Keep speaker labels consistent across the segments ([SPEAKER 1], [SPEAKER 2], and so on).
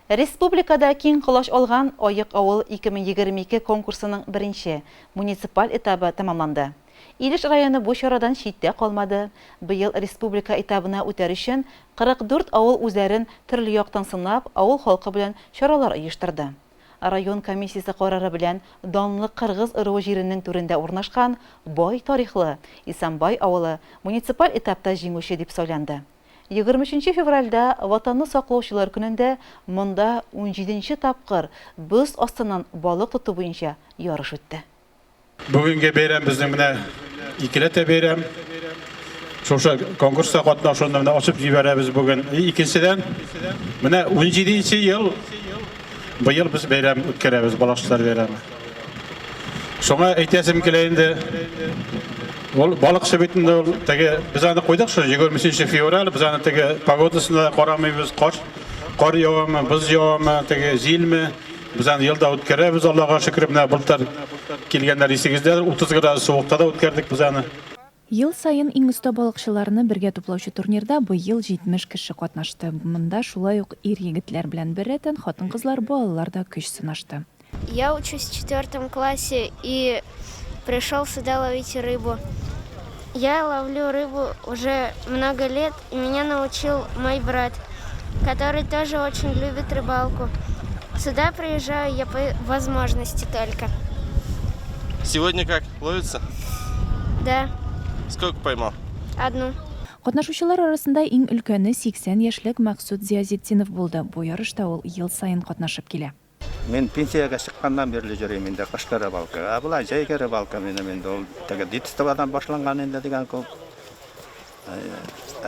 [SPEAKER 1] Республикада киң колаш алган Оек авыл 2022 конкурсының беренче муниципаль этабы тамамланды. Илеш районы бу чарадан читтә калмады. Быел республика этабына үтәр өчен 44 авыл үзләрен төрле яктан сынап, авыл халкы белән чаралар оештырды. Район комиссиясе карары белән данлы кыргыз ырыу җиренең түрендә урнашкан бай тарихлы Исәнбай авылы муниципаль этапта җиңүче дип сайланды. 23 февральдә ватанны саклаучылар көнендә монда 17нче тапкыр боз астыннан балык тоту буенча ярыш үтте.
[SPEAKER 2] Бүгенге бәйрәм безнең менә икеләтә бәйрәм. Шушы конкурста катнашуны менә ачып җибәрәбез бүген. Икенчедән менә 17нче ел быел без бәйрәм үткәрәбез, балыкчылар бәйрәме. Шуңа әйтәсем килә инде. Ул балыкчы бит инде ул теге без аны куйдык шу 23 февраль без аны теге погодасына карамыйбыз, кар явамы, боз явамы, теге җилме без аны елда үткәрәбез. Аллага шөкер, менә былтыр килгәннәр исегездә 30 градус суыкта да үткәрдек без аны.
[SPEAKER 3] Ел сайын иң оста балыкчыларны бергә туплаучы турнирда быел 70 кеше катнашты. Монда шулай ук ир-егетләр белән беррәттән хатын-кызлар, балалар да көч сынашты.
[SPEAKER 4] Я учусь в 4 классе и пришел сюда ловить рыбу. Я ловлю рыбу уже много лет, и меня научил мой брат, который тоже очень любит рыбалку. Сюда приезжаю я по возможности только.
[SPEAKER 5] Сегодня как? Ловится?
[SPEAKER 4] Да.
[SPEAKER 5] Сколько поймал?
[SPEAKER 4] 1.
[SPEAKER 3] Катнашучылар арасында иң өлкәне 80 яшьлек Максут Зиязетдинов булды. Бу ярышта ул ел сайын катнашып килә.
[SPEAKER 6] Мен пенсияга чыккандан бери жүрөм инде кышкы рыбалка. Булай жайга рыбалка менен ул теге детстводан башланган инде деген көп.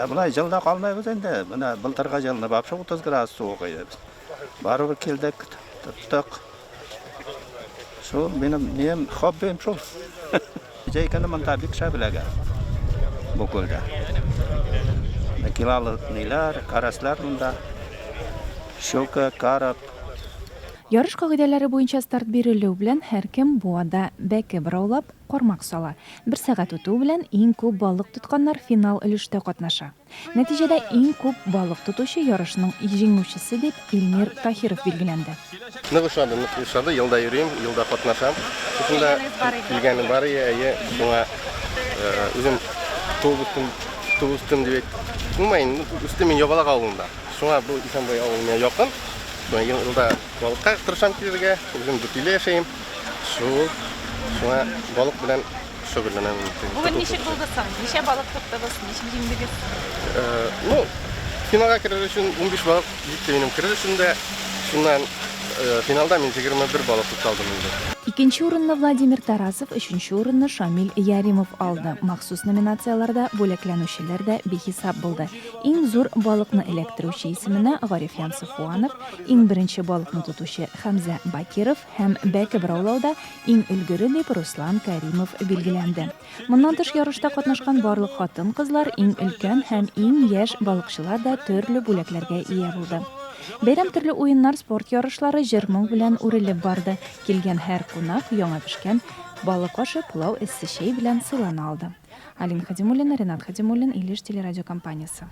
[SPEAKER 6] Булай жылда калмайбыз инде. Мына былтырга жылны бапшы 30 градус суук ийбиз. Барыбы келдик, туттук. Шул менин хоббим шул. Жайганы мында бик шабылага. Бу көлдө. Килалы нилар, караслар мында. Щука, карп.
[SPEAKER 3] Ярыш кагыйдәләре буенча старт бирелү белән һәркем буада бәке браулап кармак сала. 1 сәгать үтү белән иң күп балык тотканнар финал өлештә катнаша. Нәтиҗәдә иң күп балык тотучы ярышның җиңүчесе дип Илмир Тахиров билгеләнде.
[SPEAKER 5] Ныгышады, елда йөрим, елда катнашам. Шунда килгәнем бар ие, шуңа үзем тугыстым дип әйтмәйм, үстемен ябалак авылында. Шуңа бу Исәнбай авылына якын. Шуңа елда балыкка тырышам килергә, үзем дүтиле яшәйм. Шуңа балык белән шөгыльләнәм.
[SPEAKER 7] Бүген ничек булды соң? Ничә балык тоттыгыз? Ничек җиңдегез?
[SPEAKER 5] Финалга керер өчен 15 балык җитте минем керер өчен дә. Шуннан финалда мен 21 балык тоталдым инде.
[SPEAKER 3] Икенче урынны Владимир Тарасов, өченче урынны Шамил Яримов алды. Махсус номинацияларда бүләкләнүчеләр дә бихисап булды. Иң зур балыкны эләктерүче исеменә Гарифян Сафуанов, иң беренче балыкны тотучы Хәмзә Бакиров һәм бәке браулауда иң өлгере дип Руслан Каримов билгеләнде. Моннан тыш ярышта катнашкан барлык хатын-кызлар, иң өлкән һәм иң яшь балыкчылар да төрле бүләкләргә ия булды. Бәйрәм төрле уеннар, спорт ярышлары җыр-моң белән үрелеп барды. Килгән һәр кунак яңа пешкән балык ашы, пылау, эссе чәй белән сыйлана алды. Алин Хадимуллина, Ренат Хадимуллин, Илеш телерадиокомпаниясе.